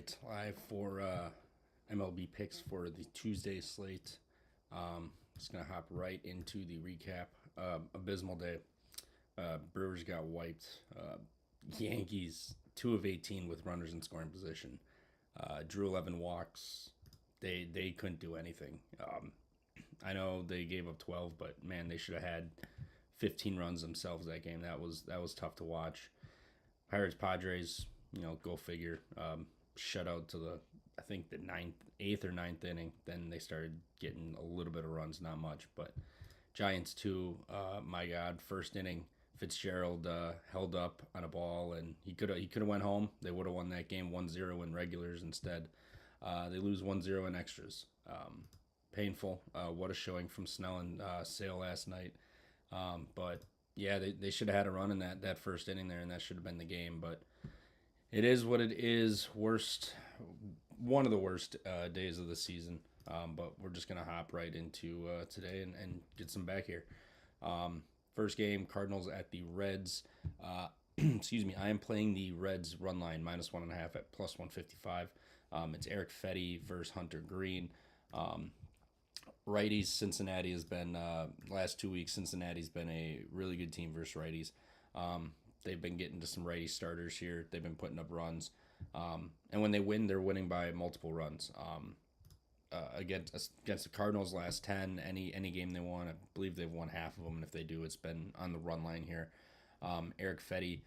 right, live for MLB Picks for the Tuesday slate. Just gonna hop right into the recap. Abysmal day. Brewers got wiped. Yankees 2 of 18 with runners in scoring position. Drew 11 walks. They couldn't do anything. I know they gave up 12, but man, they should have had 15 runs themselves that game. That was tough to watch. Pirates Padres, go figure. Shutout to the I think the eighth or ninth inning. Then they started getting a little bit of runs, not much. But Giants too. My God, first inning, Fitzgerald held up on a ball and he could have went home. They would have won that game 1-0 in regulars instead. They lose 1-0 in extras. Painful. What a showing from Snell and Sale last night. But yeah, they should have had a run in that first inning there, and that should have been the game. But it is what it is. One of the worst days of the season. But we're just gonna hop right into today and get some back here. First game, Cardinals at the Reds. Excuse me. I am playing the Reds run line -1.5 at +155. It's Eric Fetty versus Hunter Green. Righties, Cincinnati has been last 2 weeks. Cincinnati's been a really good team versus righties. They've been getting to some righty starters here. They've been putting up runs, and when they win, they're winning by multiple runs. Against the Cardinals, last 10, any game they won, I believe they've won half of them. And if they do, it's been on the run line here. Eric Fetty,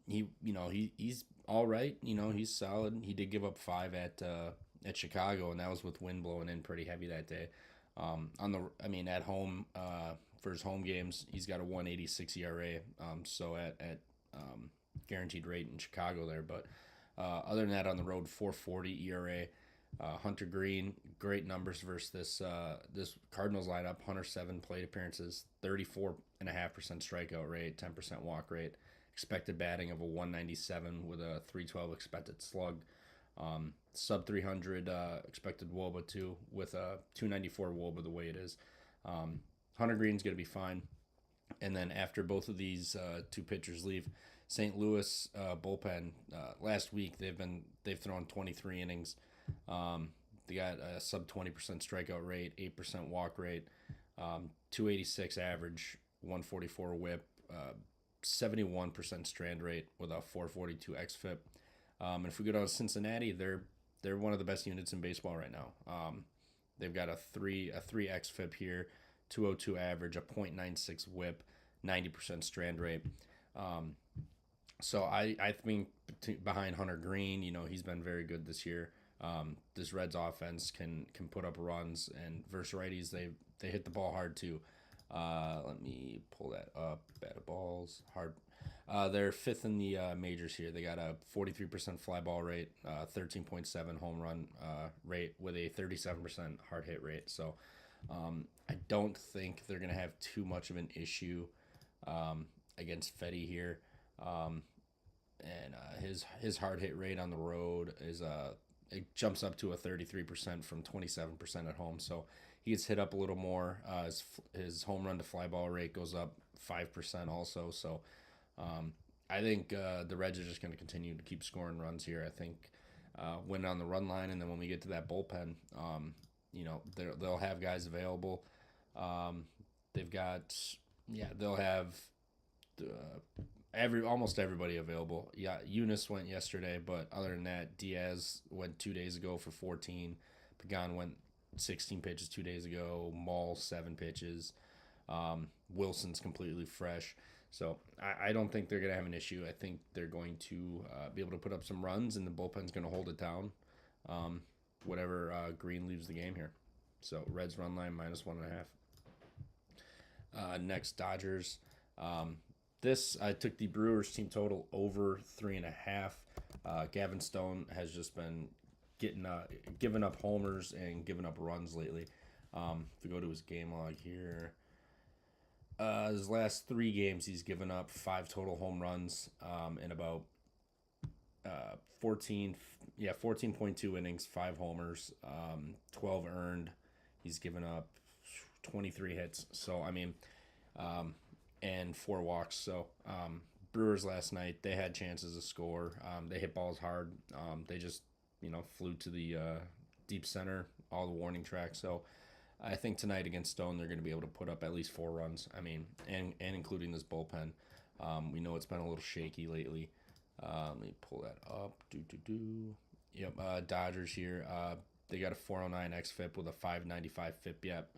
he's all right. He's solid. He did give up 5 at Chicago, and that was with wind blowing in pretty heavy that day. At home, for his home games, he's got a 1.86 ERA. So at guaranteed rate in Chicago there, but other than that, on the road, 4.40 ERA. Hunter Green, great numbers versus this Cardinals lineup. 107 plate appearances, 34.5% strikeout rate, 10% walk rate, expected batting of a 197 with a 312 expected slug. Sub 300 expected WOBA too, with a 294 WOBA the way it is. Hunter Green's going to be fine. And then after both of these two pitchers leave, St. Louis bullpen last week they've thrown 23 innings. They got a sub 20% strikeout rate, 8% walk rate, 286 average, 144 WHIP, 71% strand rate with a 442 xFIP. And if we go down to Cincinnati, they're one of the best units in baseball right now. They've got a 3 xFIP here, 202 average, a .96 WHIP, 90% strand rate. So I think behind Hunter Green, he's been very good this year. This Reds offense can put up runs, and versus righties they hit the ball hard too. Let me pull that up. Batted balls hard. They're fifth in the majors here. They got a 43% fly ball rate, 13.7 home run rate with a 37% hard hit rate. So I don't think they're going to have too much of an issue against Fetty here. And his hard hit rate on the road is it jumps up to a 33% from 27% at home. So he gets hit up a little more. His home run to fly ball rate goes up 5% also. So I think the Reds are just going to continue to keep scoring runs here. I think win on the run line, and then when we get to that bullpen, they'll have guys available. They'll have almost everybody available. Yeah, Eunice went yesterday, but other than that, Diaz went 2 days ago for 14. Pagan went 16 pitches 2 days ago. Maul 7 pitches. Wilson's completely fresh. So I don't think they're going to have an issue. I think they're going to be able to put up some runs, and the bullpen's going to hold it down. Whatever Green leaves the game here. So Reds run line -1.5. Next, Dodgers. I took the Brewers team total over 3.5. Gavin Stone has just been giving up homers and giving up runs lately. If we go to his game log here, his last 3 games he's given up 5 total home runs in about 14.2 innings, 5 homers, 12 earned. He's given up 23 hits. So and 4 walks. So Brewers last night, they had chances to score. They hit balls hard. They just flew to the deep center, all the warning tracks. So I think tonight against Stone, they're going to be able to put up at least 4 runs. I mean, and including this bullpen. We know it's been a little shaky lately. Let me pull that up. Yep, Dodgers here. They got a 409 xFIP with a 595 FIP. Yep.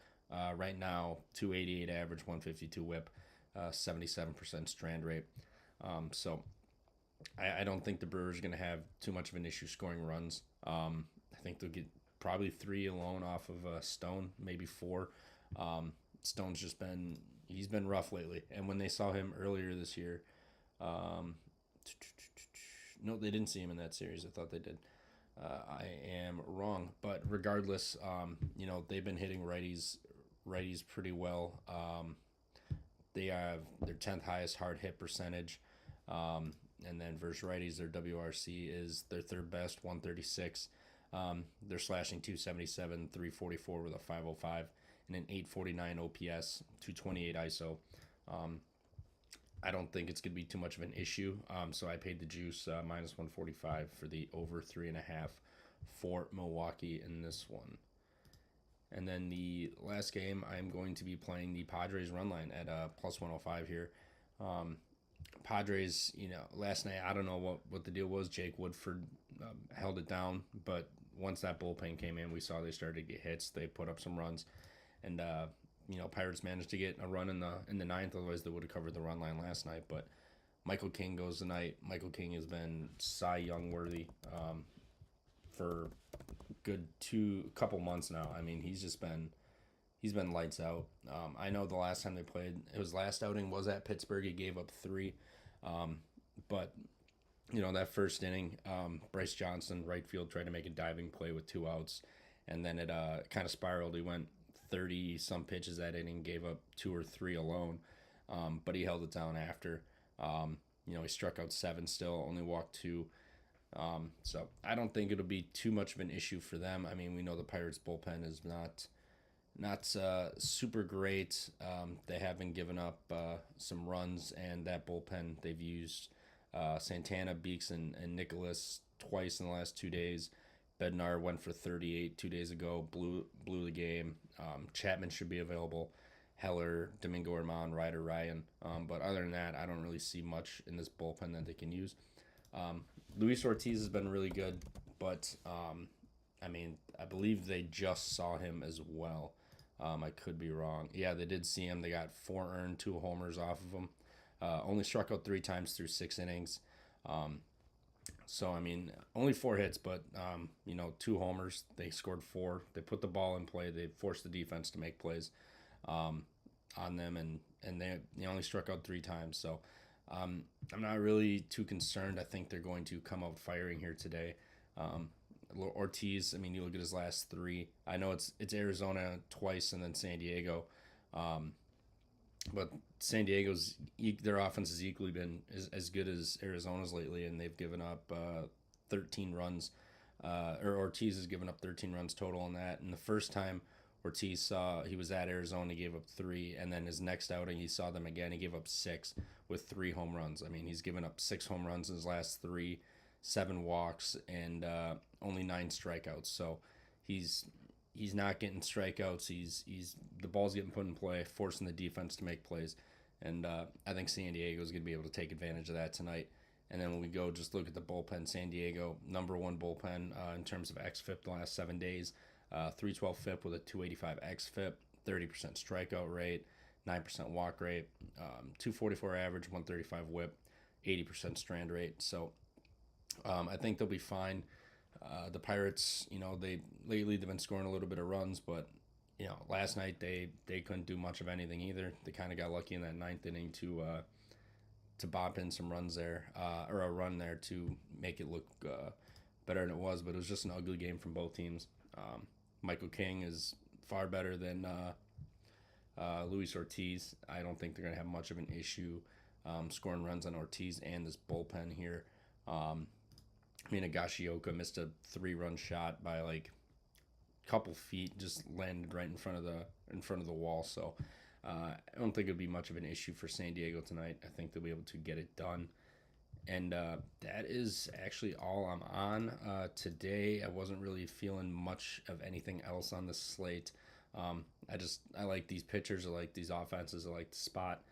Right now, 288 average, 152 WHIP, 77% strand rate. So I don't think the Brewers are going to have too much of an issue scoring runs. I think they'll get probably 3 alone off of Stone, maybe 4. Stone's he's been rough lately. And when they saw him earlier this year, no, they didn't see him in that series. I thought they did. I am wrong, but regardless, they've been hitting righties pretty well. They have their 10th highest hard hit percentage, and then versus righties, their WRC is their third best, 136. They're slashing 277, 344 with a 505, and an 849 OPS, 228 ISO. I don't think it's going to be too much of an issue. So I paid the juice minus 145 for the over 3.5 for Milwaukee in this one. And then the last game, I'm going to be playing the Padres run line at plus 105 here. Padres, last night, I don't know what the deal was. Jake Woodford held it down, but once that bullpen came in, we saw they started to get hits. They put up some runs, and Pirates managed to get a run in the ninth. Otherwise, they would have covered the run line last night. But Michael King goes tonight. Michael King has been Cy Young worthy for good couple months now. I mean, he's been lights out. I know the last time they played, his last outing was at Pittsburgh. He gave up 3, but that first inning, Bryce Johnson, right field, tried to make a diving play with 2 outs, and then it kind of spiraled. He went 30 some pitches that inning, gave up 2 or 3 alone, but he held it down after. He struck out 7 still, only walked 2. So I don't think it'll be too much of an issue for them. I mean, we know the Pirates bullpen is not super great. They haven't given up some runs, and that bullpen they've used Santana, Beeks, and Nicholas twice in the last 2 days. Bednar went for 38 2 days ago, blew the game. Chapman should be available. Heller, Domingo Herman, Ryder Ryan. But other than that, I don't really see much in this bullpen that they can use. Luis Ortiz has been really good, but I believe they just saw him as well. I could be wrong. Yeah, they did see him. They got 4 earned, 2 homers off of him. Only struck out 3 times through 6 innings. So, only 4 hits, but, 2 homers. They scored 4. They put the ball in play. They forced the defense to make plays on them, and they only struck out 3 times. So, I'm not really too concerned. I think they're going to come out firing here today. Ortiz, you look at his last 3. I know it's Arizona twice and then San Diego. But San Diego's, their offense has equally been as good as Arizona's lately, and they've given up 13 runs. Ortiz has given up 13 runs total on that. And the first time Ortiz he was at Arizona, he gave up 3, and then his next outing, he saw them again, he gave up 6 with 3 home runs. He's given up 6 home runs in his last 3, 7 walks, and only 9 strikeouts. So he's not getting strikeouts. He's the ball's getting put in play, forcing the defense to make plays, and I think San Diego is going to be able to take advantage of that tonight. And then when we go just look at the bullpen, San Diego, number 1 bullpen in terms of xFIP the last 7 days, 312 FIP with a 285 xFIP, 30% strikeout rate, 9% walk rate, 244 average, 135 WHIP, 80% strand rate. So I think they'll be fine. The Pirates, lately they've been scoring a little bit of runs, but last night they couldn't do much of anything either. They kind of got lucky in that 9th inning to bop in some runs there, or a run there to make it look better than it was. But it was just an ugly game from both teams. Michael King is far better than Luis Ortiz. I don't think they're going to have much of an issue scoring runs on Ortiz and this bullpen here. Higashioka missed a 3-run shot by like a couple feet, just landed right in front of the wall. So I don't think it'll be much of an issue for San Diego tonight. I think they'll be able to get it done. And that is actually all I'm on today. I wasn't really feeling much of anything else on the slate. I like these pitchers. I like these offenses. I like the spot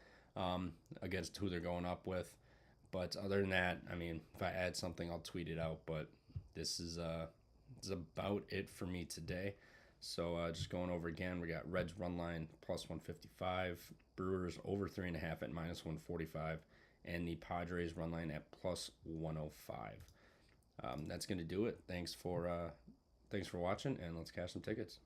against who they're going up with. But other than that, I mean, if I add something, I'll tweet it out. But this is about it for me today. So just going over again, we got Reds run line plus 155, Brewers over 3.5 at minus 145, and the Padres run line at plus 105. That's gonna do it. Thanks for watching, and let's cash some tickets.